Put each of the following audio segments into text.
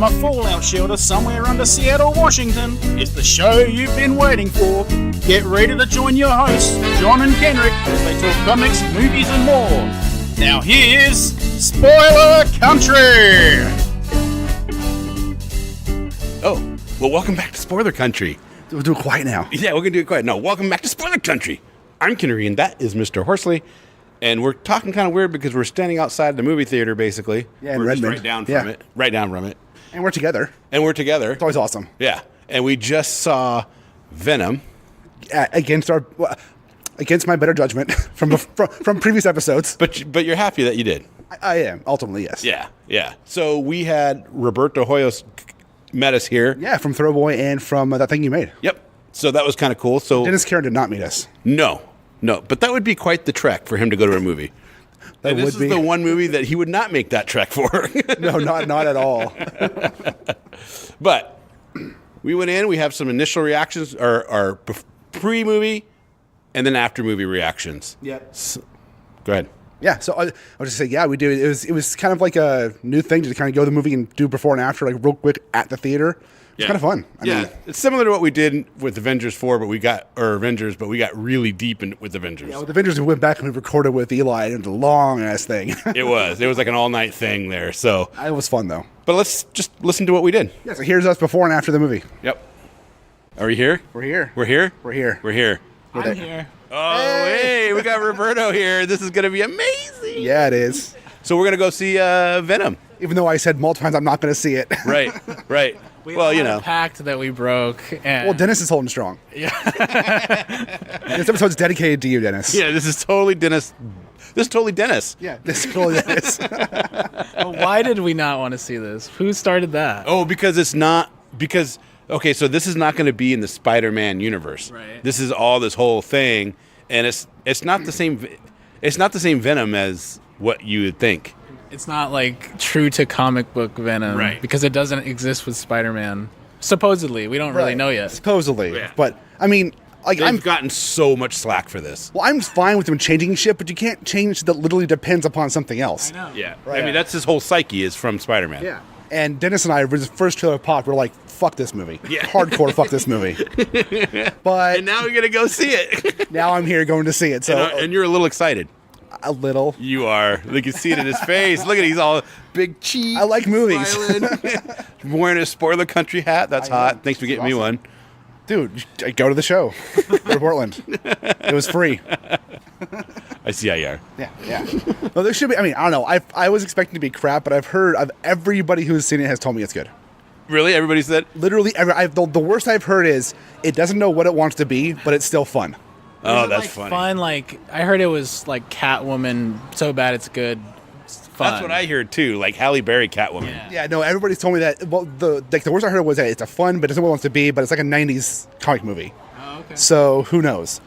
from a fallout shelter somewhere under Seattle, Washington. It's the show you've been waiting for. Get ready to join your hosts, John and Kenric, as they talk comics, movies, and more. Now here's Spoiler Country! Oh, well, welcome back to Spoiler Country. We'll do it quiet now. Yeah, we're going to do it quiet. No, welcome back to Spoiler Country. I'm Kenric, and that is Mr. Horsley. And we're talking kind of weird because we're standing outside the movie theater, basically. Yeah, in we're Redmond. Just right down from it. And we're together. It's always awesome. Yeah. And we just saw Venom. Against my better judgment from previous episodes. But you're happy that you did. I am, ultimately, yes. Yeah. So we had Roberto Hoyos met us here. Yeah, from Throwboy and from That Thing You Made. Yep. So that was kind of cool. So Dennis Karen did not meet us. No, but that would be quite the trek for him to go to a movie. And this is the one movie that he would not make that trek for. No, not at all. But we went in. We have some initial reactions, our pre-movie, and then after-movie reactions. Yep. So, go ahead. Yeah, so I was just saying, yeah, we do. It was kind of like a new thing to kind of go to the movie and do before and after, like real quick at the theater. It's kind of fun. I mean, it's similar to what we did with Avengers 4, but we got really deep with Avengers. Yeah, with Avengers, we went back and we recorded with Eli, and it was a long-ass thing. It was like an all-night thing there, so. It was fun, though. But let's just listen to what we did. Yeah, so here's us before and after the movie. Yep. Are we here? We're here. We're here? We're here. We're here. I'm here. Oh, hey, we got Roberto here. This is going to be amazing. Yeah, it is. So we're going to go see Venom. Even though I said multiple times I'm not going to see it. Right. Well, you know. A pact that we broke. And Well, Dennis is holding strong. Yeah. This episode's dedicated to you, Dennis. Yeah, this is totally Dennis. Yeah, this is totally Dennis. Well, why did we not want to see this? Who started that? Oh, because okay, so this is not going to be in the Spider-Man universe. Right. This is all this whole thing, and it's not the same. It's not the same Venom as what you would think. It's not like true to comic book Venom, Right? Because it doesn't exist with Spider-Man. Supposedly, we don't really know yet. Supposedly, Yeah. but I mean, like I've gotten so much slack for this. Well, I'm fine with them changing shit, but you can't change that. Literally depends upon something else. I know. Yeah, Right. I mean that's his whole psyche is from Spider-Man. Yeah. And Dennis and I, when the first trailer popped, we're like, "Fuck this movie." Yeah. Hardcore, fuck this movie. But And now we're gonna go see it. now I'm here going to see it. So and you're a little excited. a little. You are. You can see it in his face. Look at it. He's all big cheeks. I like movies. smiling. Wearing a Spoiler Country hat. That's hot. Thanks for getting me one. Dude, go to the show. Go to Portland. It was free. I see how you are. Yeah. No, there should be. I mean, I don't know. I was expecting to be crap, but I've heard of everybody who's seen it has told me it's good. Really? Everybody said? Literally, the worst I've heard is it doesn't know what it wants to be, but it's still fun. Oh, Is it, that's like, funny. Fun, like I heard it was like Catwoman, so bad it's good. It's fun. That's what I heard too. Like Halle Berry Catwoman. Yeah. Yeah, no, everybody's told me that. Well, the worst I heard was that it's a fun, but it doesn't know what it wants to be, but it's like a 90s comic movie. Oh, okay. So who knows?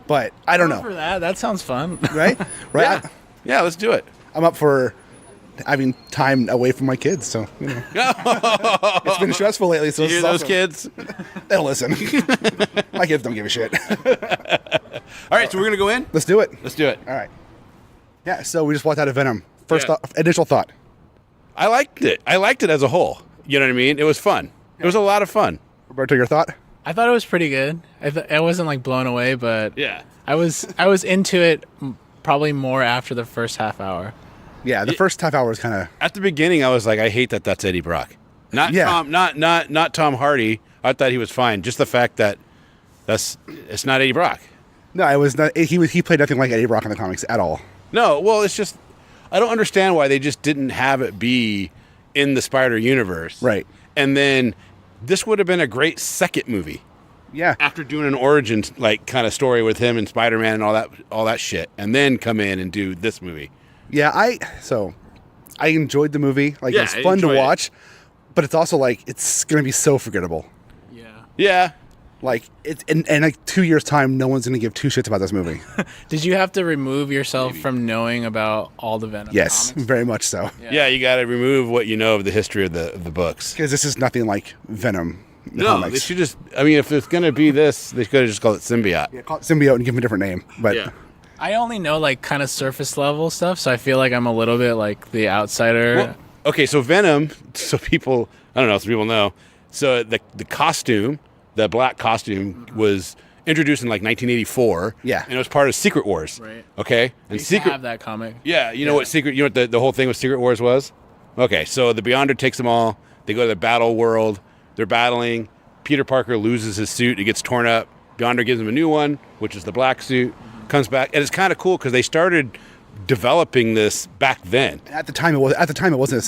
But I don't know. For that sounds fun. Right? Right? Yeah, let's do it. I'm up for having time away from my kids, so you know. It's been stressful lately, so You hear this is those awesome. kids? They'll listen. My kids don't give a shit. All right, so we're going to go in? Let's do it. Let's do it. All right. Yeah, so we just walked out of Venom. First Yeah. initial thought. I liked it. I liked it as a whole. You know what I mean? It was fun. It was a lot of fun. Roberto, your thought? I thought it was pretty good. I wasn't like blown away, but Yeah. I was into it probably more after the first half hour. Yeah, the first half hour was kind of... At the beginning, I was like, I hate that that's Eddie Brock. Not Yeah. Tom, not Tom Hardy. I thought he was fine. Just the fact that it's not Eddie Brock. No, it was not. He played nothing like Eddie Brock in the comics at all. No, well, it's just I don't understand why they just didn't have it be in the Spider universe. Right. And then this would have been a great second movie Yeah. after doing an origin like kind of story with him and Spider-Man and all that shit, and then come in and do this movie. Yeah, I enjoyed the movie. Like Yeah, it was I fun to enjoyed it. watch, but it's also like it's gonna be so forgettable. Yeah. Yeah. Like it's in like 2 years' time, no one's gonna give two shits about this movie. Did you have to remove yourself from knowing about all the Venom Yes, comics? very much so. Yeah, you got to remove what you know of the history of the books. Because this is nothing like Venom. No, comics. they should just. I mean, if it's gonna be this, they could have just called it Symbiote. Yeah, call it symbiote and give him a different name. But Yeah. I only know like kind of surface level stuff, so I feel like I'm a little bit like the outsider. Well, okay, so Venom, so people, I don't know, some people know. So the costume, the black costume, was introduced in like 1984. Yeah. And it was part of Secret Wars. Right. Okay? I used to have that comic. Yeah, you know what the whole thing with Secret Wars was? Okay, so the Beyonder takes them all. They go to the battle world. They're battling. Peter Parker loses his suit. It gets torn up. Beyonder gives him a new one, which is the black suit. Comes back, and it's kind of cool because they started developing this back then. At the time, it wasn't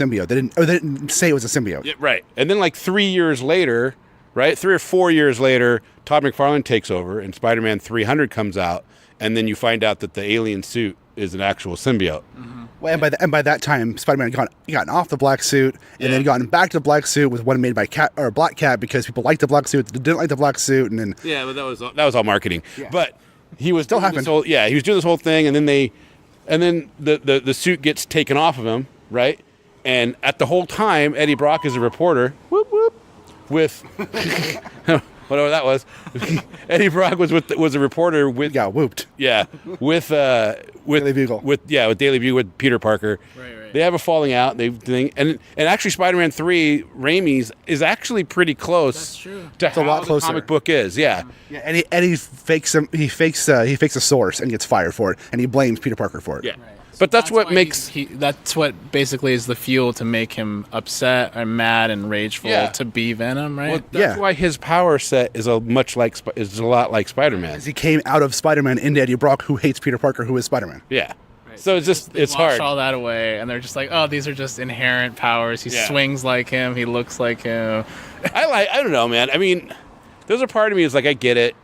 a symbiote. They didn't say it was a symbiote. Yeah, right. And then like 3 years later, right, 3 or 4 years later, Todd McFarlane takes over, and Spider-Man 300 comes out, and then you find out that the alien suit is an actual symbiote. Mm-hmm. Well, and by that time, Spider-Man had gotten off the black suit, and then gotten back to the black suit with one made by Black Cat because people liked the black suit, they didn't like the black suit, and then Yeah, but that was all marketing. Yeah. But he was Still doing happened. he was doing this whole thing, and then the suit gets taken off of him, right? And at the whole time, Eddie Brock is a reporter. Whoop whoop. With whatever that was, Eddie Brock was a reporter with got whooped. Yeah, with Daily Bugle. with Daily Bugle with Peter Parker. Right. They have a falling out. And actually, Spider-Man 3 Raimi's is actually pretty close. That's true. To It's a how lot the closer. comic book is. Yeah. Yeah, and Eddie fakes a source and gets fired for it, and he blames Peter Parker for it. Yeah. But that's what why makes that's what basically is the fuel to make him upset or mad and rageful to be Venom, right? Well, that's why his power set is a lot like Spider-Man. He came out of Spider-Man into Eddie Brock, who hates Peter Parker, who is Spider-Man. Yeah. So it's Wash hard. all that away, and they're just like, oh, these are just inherent powers. He swings like him. He looks like him. I don't know, man. I mean, there's a part of me is like, I get it.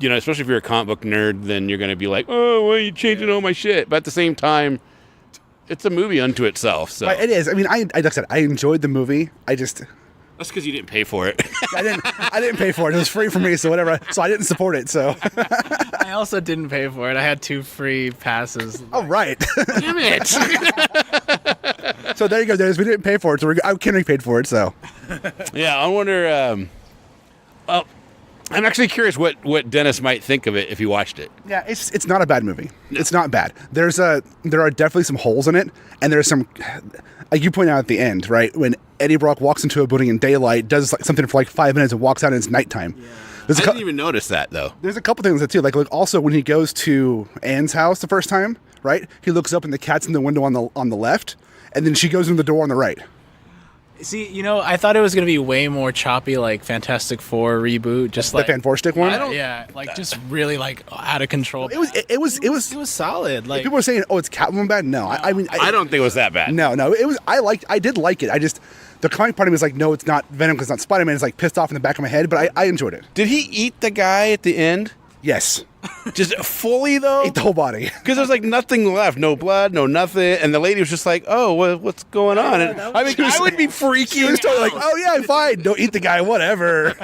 You know, especially if you're a comic book nerd, then you're going to be like, oh, why are you changing all my shit? But at the same time, it's a movie unto itself. So But it is. I mean, like I said, I enjoyed the movie. that's because you didn't pay for it. I didn't pay for it. It was free for me, so whatever. So I didn't support it. So. I also didn't pay for it. I had 2 free passes. Oh right. Damn it. So there you go, Dennis. We didn't pay for it, so Kenric paid for it. So. Yeah, I wonder. I'm actually curious what Dennis might think of it if he watched it. Yeah, it's not a bad movie. No. It's not bad. There are definitely some holes in it, and there's some, like you point out at the end, right, when Eddie Brock walks into a building in daylight, does like something for like 5 minutes, and walks out and it's nighttime. Yeah. I didn't even notice that though. There's a couple things that too. Like also when he goes to Anne's house the first time, right? He looks up and the cat's in the window on the left, and then she goes in the door on the right. See, you know, I thought it was going to be way more choppy, like Fantastic Four reboot, just The like Fan Four Stick one. like just really like out of control. It was solid. Like people were saying, "Oh, it's Catwoman bad." No, I mean, I don't think it was that bad. No, it was. I did like it. I just the comic part of me was like, no, it's not Venom because it's not Spider-Man. It's like pissed off in the back of my head, but I enjoyed it. Did he eat the guy at the end? Yes, Just fully though? ate the whole body. Because there's like nothing left, no blood, no nothing, and the lady was just like, "Oh, what's going on?" And I mean, I would be freaking. He was totally like, "Oh yeah, fine, don't eat the guy, whatever."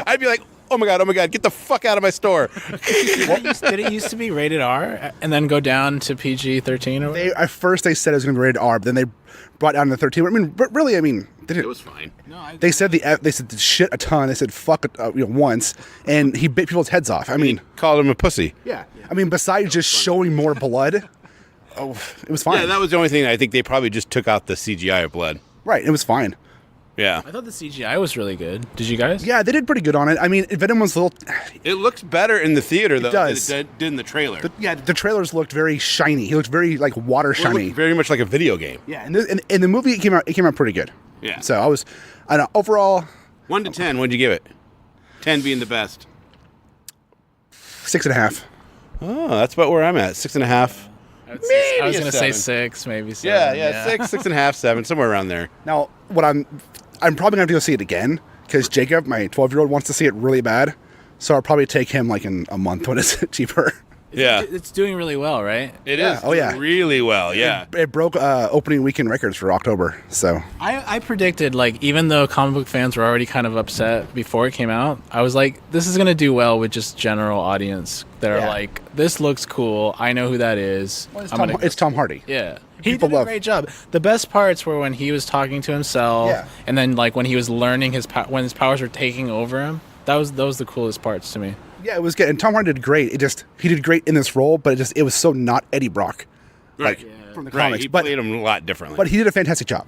I'd be like, "Oh my god, get the fuck out of my store!" did it used to be rated R and then go down to PG-13 or whatever? At first they said it was going to be rated R, but then they brought down to 13. I mean, but really, I mean, It was fine. they said they said shit a ton. They said fuck it, once, and he bit people's heads off. I mean, Called him a pussy. yeah. I mean, besides just showing more blood, it was fine. Yeah, that was the only thing. I think they probably just took out the CGI of blood. Right, it was fine. Yeah, I thought the CGI was really good. Did you guys? Yeah, they did pretty good on it. I mean, Venom was a little. it looks better in the theater though does. than it did in the trailer. The trailers looked very shiny. He looked very like water It shiny. looked very much like a video game. Yeah, and the movie it came out pretty good. Yeah. So I don't know, overall 1 to 10, what'd you give it? 10 being the best. 6.5. Oh, that's about where I'm at. 6.5. I was Maybe going a to say 7. 6, maybe 7. Yeah, 6.5, 7, somewhere around there. Now, what I'm probably gonna have to go see it again because Jacob, my 12-year-old, wants to see it really bad. So I'll probably take him like in a month when it's cheaper. Yeah, It's doing really well, right? it Yeah. is. Oh, yeah. Really well. Yeah. It broke opening weekend records for October. So I predicted, like, even though comic book fans were already kind of upset before it came out, I was like, this is going to do well with just general audience that are Yeah. like, this looks cool. I know who that is. it's Tom Hardy. Yeah. He People did a love- great job. The best parts were when he was talking to himself, Yeah. and then like when he was learning when his powers were taking over him. That was the coolest parts to me. Yeah, it was good, and Tom Hardy did great. He did great in this role, but it was so not Eddie Brock, Right. from the Right. comics. He but played him a lot differently. but he did a fantastic job.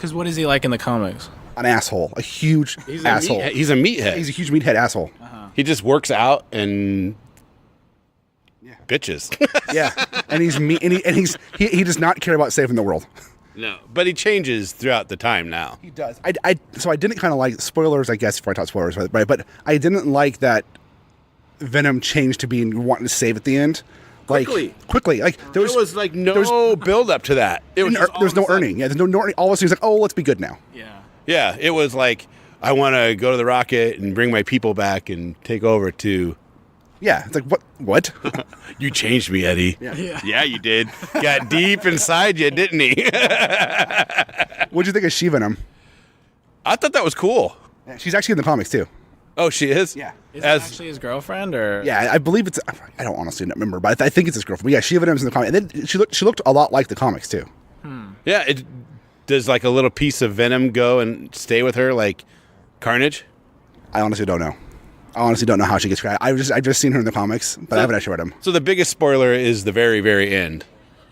Because what is he like in the comics? An asshole, a huge asshole. He's a meathead. He's a huge meathead asshole. He just works out and bitches. Yeah, and he's mean, and he does not care about saving the world. No, but he changes throughout the time now. He does. So I didn't kind of like spoilers, I guess, before I talk spoilers, right? But I didn't like that Venom changed to being wanting to save at the end. Quickly. Like There was like no build up to that. It was there's no earning. Yeah, there's no earning. All of a sudden, he's like, oh, let's be good now. Yeah, it was like, I want to go to the rocket and bring my people back and take over to... Yeah, it's like, what? You changed me, Eddie. Yeah, you did. Got deep inside you, didn't he? What'd you think of She-Venom? I thought that was cool. Yeah, she's actually in the comics, too. Oh, she is? Yeah. Is it actually his girlfriend, or? Yeah, I believe it's... I don't honestly remember, but I think it's his girlfriend. But yeah, She-Venom's in the comics. And then she looked a lot like the comics, too. Yeah, does like a little piece of Venom go and stay with her like Carnage? I honestly don't know. I honestly don't know how she gets credit. I've just seen her in the comics, but I haven't actually read them. So the biggest spoiler is the very, very end.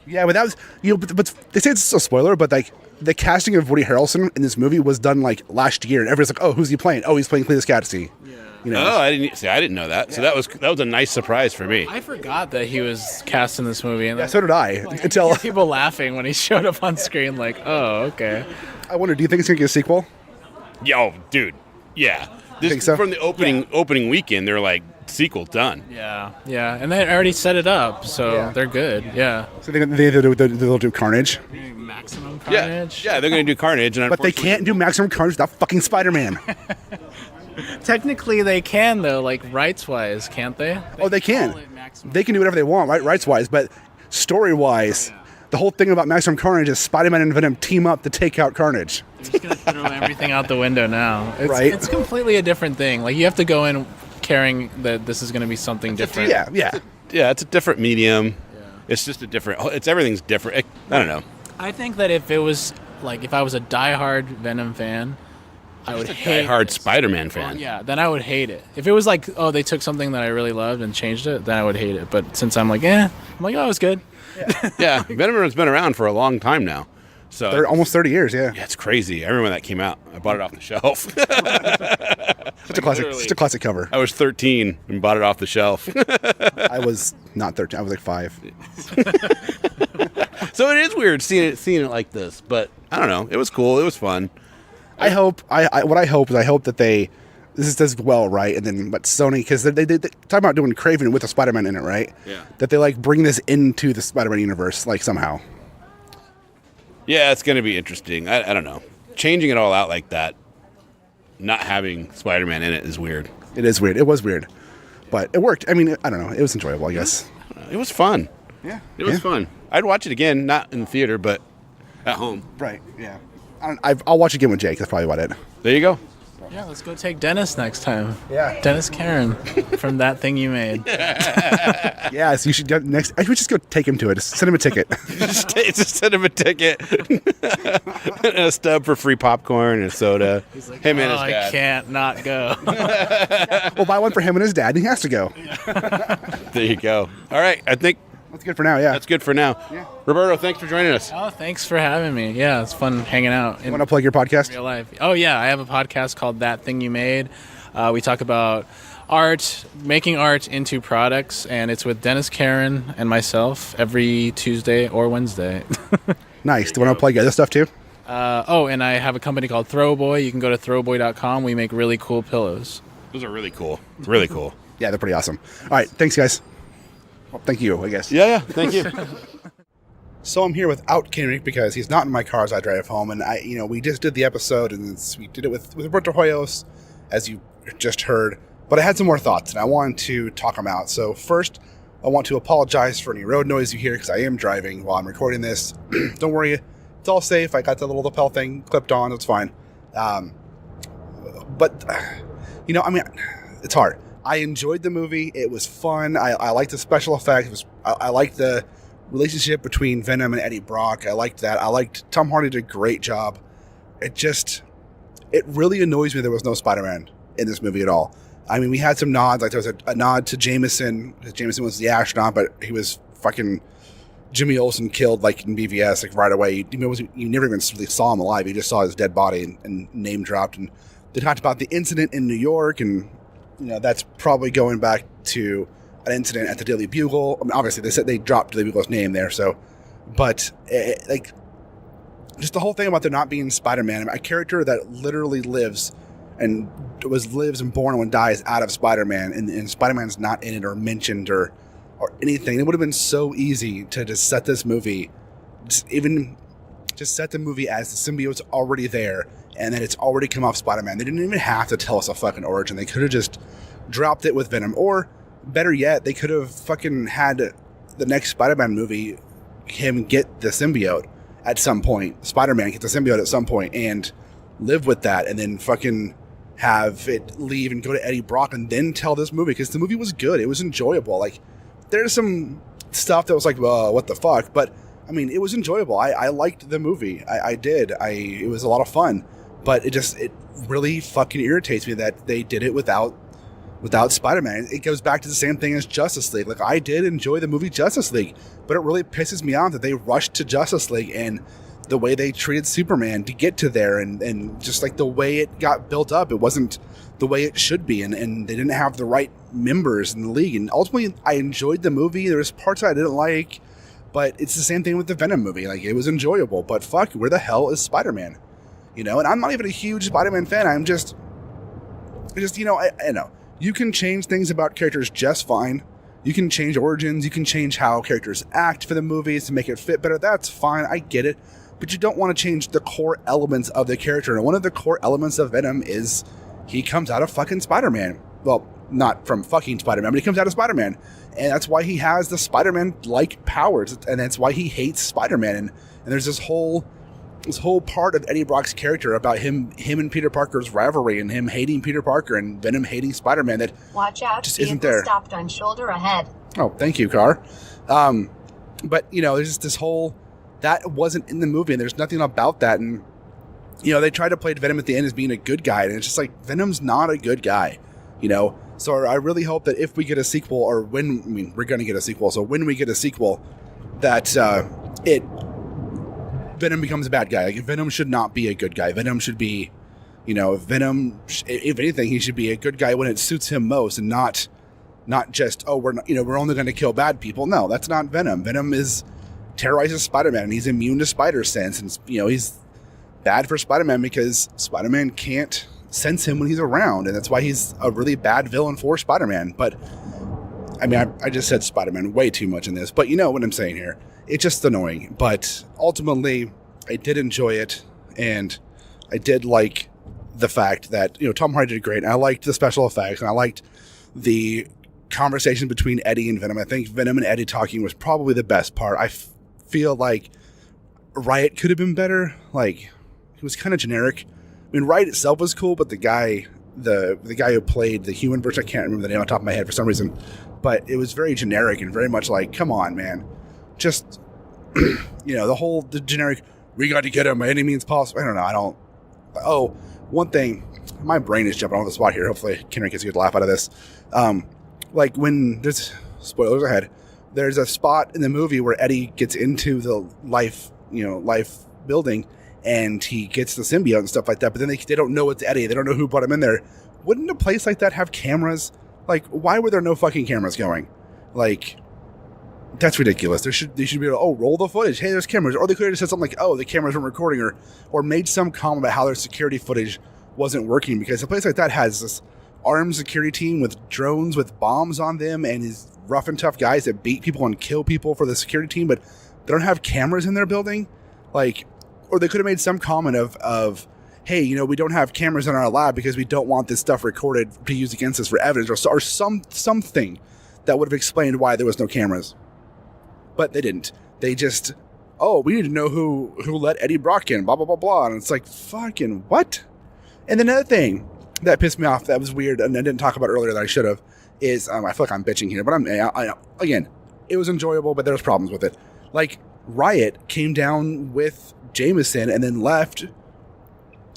Yeah, but that was but they say it's a spoiler, but like the casting of Woody Harrelson in this movie was done like last year, and everyone's like, oh, who's he playing? Oh, he's playing Cletus Kasady. Yeah. Oh, I didn't know that. Yeah. So that was a nice surprise for me. I forgot that he was cast in this movie, and so did I. Like, until people laughing when he showed up on screen, like, oh, okay. I wonder, do you think it's gonna get a sequel? Yo, dude, yeah. Think so? From the opening weekend, they're like, sequel done. Yeah, and they already set it up, so they're good. Yeah. So they'll do Carnage. Maximum Carnage. Yeah, they're gonna do Carnage, and but they can't do Maximum Carnage without fucking Spider-Man. Technically, they can though, like rights-wise, can't they? They can. They can do whatever they want, right? Rights-wise, but story-wise, the whole thing about Maximum Carnage is Spider-Man and Venom team up to take out Carnage. They're just gonna throw everything out the window now. Right? It's completely a different thing. Like you have to go in carrying that this is going to be something different. Yeah. It's a different medium. Yeah. It's just a different. Everything's different. I don't know. I think that if it was like if I was a diehard Venom fan, I would hate diehard Spider-Man fan. Well, yeah, then I would hate it. If it was like, oh, they took something that I really loved and changed it, then I would hate it. But since I'm like, oh, it was good. Yeah, Venom has been around for a long time now. So they're almost 30 years, yeah. Yeah, it's crazy. I remember when that came out. I bought it off the shelf. Such a classic cover. I was 13 and bought it off the shelf. I was not 13. I was like 5. So it is weird seeing it like this, but I don't know. It was cool. It was fun. I hope that this does well, right? And then, but Sony, because they talk about doing Kraven with a Spider-Man in it, right? Yeah. That they like bring this into the Spider-Man universe, like somehow. Yeah, it's going to be interesting. I don't know. Changing it all out like that, not having Spider-Man in it is weird. It is weird. It was weird. But it worked. I mean, I don't know. It was enjoyable, I guess. It was fun. Yeah. It was fun. I'd watch it again, not in the theater, but at home. Right, yeah. I'll watch it again with Jake. That's probably about it. There you go. Yeah, let's go take Dennis next time. Yeah. Dennis Karen from That Thing You Made. Yeah, so you should go next. I should just go take him to it. Just send him a ticket. just send him a ticket. And a stub for free popcorn and a soda. He's like, him and his dad. I can't not go. We'll buy one for him and his dad, and he has to go. There you go. All right, I think that's good for now, yeah. That's good for now. Yeah. Roberto, thanks for joining us. Oh, thanks for having me. Yeah, it's fun hanging out. You want to plug your podcast? Real life. Oh, yeah, I have a podcast called That Thing You Made. We talk about art, making art into products, and it's with Dennis Karen and myself every Tuesday or Wednesday. Nice. Do you want to plug your other stuff too? And I have a company called Throwboy. You can go to throwboy.com. We make really cool pillows. Those are really cool. Really cool. Yeah, they're pretty awesome. All right, thanks, guys. Well, thank you, I guess. Yeah, thank you. So I'm here without Kenric because he's not in my car as I drive home, and we just did the episode, and we did it with Roberto Hoyos, as you just heard. But I had some more thoughts, and I wanted to talk them out. So first, I want to apologize for any road noise you hear because I am driving while I'm recording this. Don't worry, it's all safe. I got the little lapel thing clipped on. It's fine. But it's hard. I enjoyed the movie. It was fun. I liked the special effects. I liked the relationship between Venom and Eddie Brock. I liked that. I liked Tom Hardy did a great job. It really annoys me there was no Spider-Man in this movie at all. I mean, we had some nods. Like there was a nod to Jameson. Jameson was the astronaut, but he was fucking Jimmy Olsen killed, like, in BVS, like, right away. You never even really saw him alive. You just saw his dead body and name dropped. And they talked about the incident in New York, and, that's probably going back to an incident at the Daily Bugle. I mean, obviously, they said they dropped Daily Bugle's name there, so. But, like, just the whole thing about there not being Spider-Man, a character that literally lives and born and dies out of Spider-Man, and Spider-Man's not in it or mentioned or anything. It would have been so easy to just set this movie, just set the movie as the symbiote's already there, and then it's already come off Spider-Man. They didn't even have to tell us a fucking origin. They could have just dropped it with Venom, or better yet, they could have fucking had the next Spider-Man movie, him get the symbiote at some point. Spider-Man get the symbiote at some point and live with that, and then fucking have it leave and go to Eddie Brock and then tell this movie, because the movie was good. It was enjoyable. Like, there's some stuff that was like, well, what the fuck? But, I mean, it was enjoyable. I liked the movie. I did. It was a lot of fun. But it really fucking irritates me that they did it without Spider-Man. It goes back to the same thing as Justice League. Like, I did enjoy the movie Justice League, but it really pisses me off that they rushed to Justice League and the way they treated Superman to get to there, and just like the way it got built up, it wasn't the way it should be, and they didn't have the right members in the league. And ultimately, I enjoyed the movie. There was parts I didn't like, but it's the same thing with the Venom movie. Like, it was enjoyable, but fuck, where the hell is Spider-Man? And I'm not even a huge Spider-Man fan. I'm just I know. You can change things about characters just fine. You can change origins. You can change how characters act for the movies to make it fit better. That's fine. I get it. But you don't want to change the core elements of the character. And one of the core elements of Venom is he comes out of fucking Spider-Man. Well, not from fucking Spider-Man, but he comes out of Spider-Man. And that's why he has the Spider-Man-like powers. And that's why he hates Spider-Man. And there's this whole part of Eddie Brock's character about him and Peter Parker's rivalry, and him hating Peter Parker and Venom hating Spider-Man that watch out, just isn't there. Stopped on shoulder ahead. Oh, thank you, car. But there's just this whole that wasn't in the movie, and there's nothing about that. And they tried to play Venom at the end as being a good guy, and it's just like, Venom's not a good guy. So I really hope that if we get a sequel, or we're going to get a sequel. So when we get a sequel, that Venom becomes a bad guy. Like, Venom should not be a good guy. Venom should be, Venom, if anything, he should be a good guy when it suits him most, and not just, we're only going to kill bad people. No, that's not Venom. Venom terrorizes Spider-Man, and he's immune to spider sense, and he's bad for Spider-Man because Spider-Man can't sense him when he's around, and that's why he's a really bad villain for Spider-Man. But I just said Spider-Man way too much in this, but you know what I'm saying here. It's just annoying, but ultimately I did enjoy it, and I did like the fact that Tom Hardy did great, and I liked the special effects, and I liked the conversation between Eddie and Venom. I think Venom and Eddie talking was probably the best part. I feel like Riot could have been better. Like, it was kind of generic. Riot itself was cool, but the guy who played the human version, I can't remember the name on top of my head for some reason, but it was very generic and very much like, come on, man. Just, the generic, we got to get him by any means possible. I don't know. One thing, my brain is jumping on the spot here. Hopefully Kenric gets a good laugh out of this. Like, when there's, spoilers ahead, there's a spot in the movie where Eddie gets into the life building, and he gets the symbiote and stuff like that, but then they don't know it's Eddie. They don't know who brought him in there. Wouldn't a place like that have cameras? Like, why were there no fucking cameras going? Like, that's ridiculous. They should be able to, roll the footage. Hey, there's cameras. Or they could have just said something like, the cameras weren't recording, or made some comment about how their security footage wasn't working, because a place like that has this armed security team with drones with bombs on them, and these rough and tough guys that beat people and kill people for the security team, but they don't have cameras in their building. Like, or they could have made some comment of hey, we don't have cameras in our lab because we don't want this stuff recorded to use against us for evidence, or something that would have explained why there was no cameras. But they didn't. They just, we need to know who let Eddie Brock in, blah, blah, blah, blah. And it's like, fucking what? And then another thing that pissed me off, that was weird, and I didn't talk about earlier that I should have, is, I feel like I'm bitching here, but again, it was enjoyable, but there was problems with it. Like, Riot came down with Jameson and then left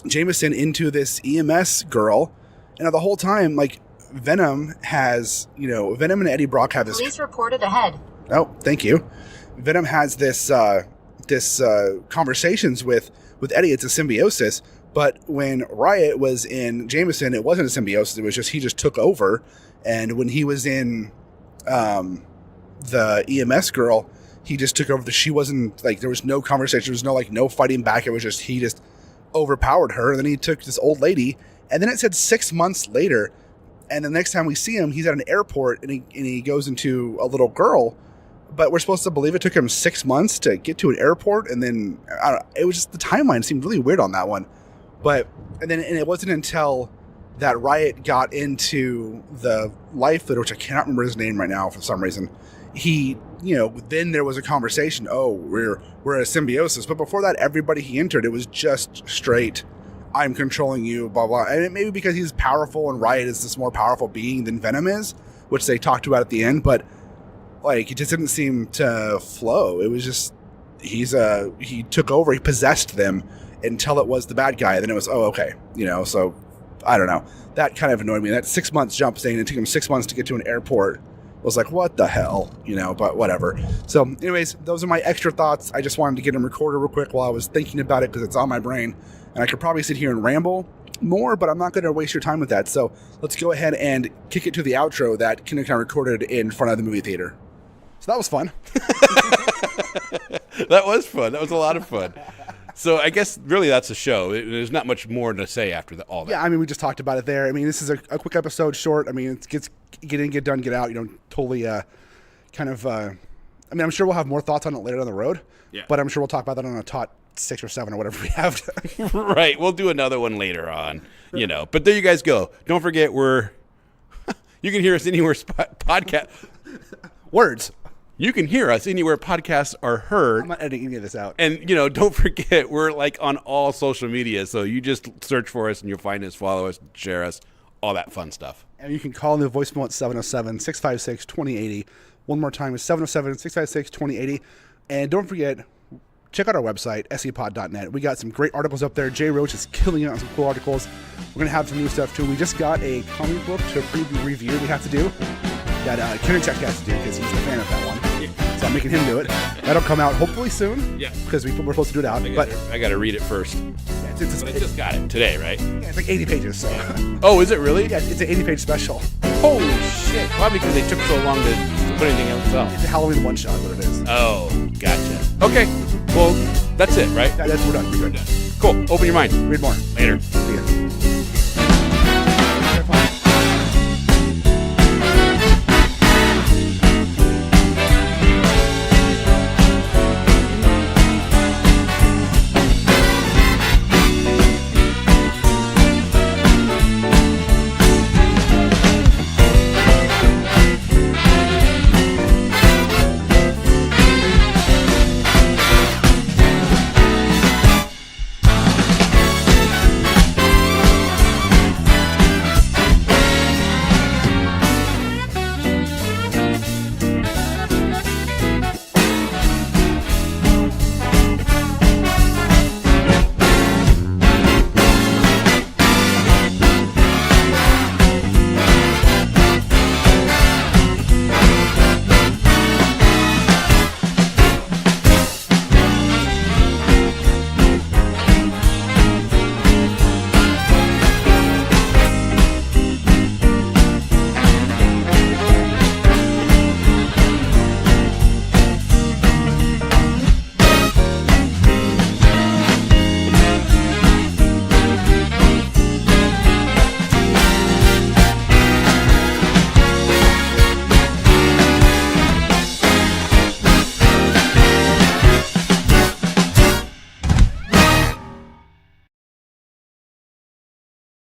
Jameson into this EMS girl, and the whole time, like, Venom and Eddie Brock have this... Police reported ahead. Oh, thank you. Venom has this conversations with Eddie. It's a symbiosis. But when Riot was in Jameson, it wasn't a symbiosis. It was just he just took over. And when he was in the EMS girl, he just took over. She wasn't like, there was no conversation. There was no no fighting back. It was just he just overpowered her. And then he took this old lady. And then it said 6 months later. And the next time we see him, he's at an airport and he goes into a little girl. But we're supposed to believe it took him 6 months to get to an airport. And then I don't know, it was just the timeline seemed really weird on that one. And it wasn't until that Riot got into the life leader, which I cannot remember his name right now for some reason. He, then there was a conversation. Oh, we're a symbiosis. But before that, everybody he entered, it was just straight, I'm controlling you, blah, blah. And it may be because he's powerful and Riot is this more powerful being than Venom is, which they talked about at the end. But it just didn't seem to flow. It was just, he took over, he possessed them until it was the bad guy. Then it was, oh, okay. So I don't know. That kind of annoyed me. That 6 months jump saying it took him 6 months to get to an airport was like, what the hell? But whatever. So anyways, those are my extra thoughts. I just wanted to get them recorded real quick while I was thinking about it because it's on my brain. And I could probably sit here and ramble more, but I'm not going to waste your time with that. So let's go ahead and kick it to the outro that Kenric and I recorded in front of the movie theater. So that was fun. That was fun. That was a lot of fun. So I guess really that's the show. There's not much more to say after all that. Yeah, we just talked about it there. This is a quick episode, short. It gets get in, get done, get out. Totally I'm sure we'll have more thoughts on it later down the road. Yeah. But I'm sure we'll talk about that on a tot 6 or 7 or whatever we have. Right. We'll do another one later on. But there you guys go. Don't forget you can hear us anywhere podcast Words. You can hear us anywhere podcasts are heard. I'm not editing any of this out. And, don't forget, we're on all social media. So you just search for us and you'll find us, follow us, share us, all that fun stuff. And you can call in the voicemail at 707-656-2080. One more time, it's 707-656-2080. And don't forget, check out our website, sepod.net. We got some great articles up there. Jay Roach is killing it on some cool articles. We're going to have some new stuff, too. We just got a comic book to review we have to do. That Kenric has to do because he's a fan of that one. Yeah. So I'm making him do it. That'll come out hopefully soon. Yeah. Because we're supposed to do it out. I got to read it first. Yeah, I just got it today, right? Yeah, it's 80 pages. So. Oh, is it really? Yeah, it's an 80-page special. Holy shit. Probably because they took so long to put anything else out. It's a Halloween one-shot, what it is. Oh, gotcha. Okay. Well, that's it, right? We're done. We're good. Cool. Open your mind. Read more. Later. See ya.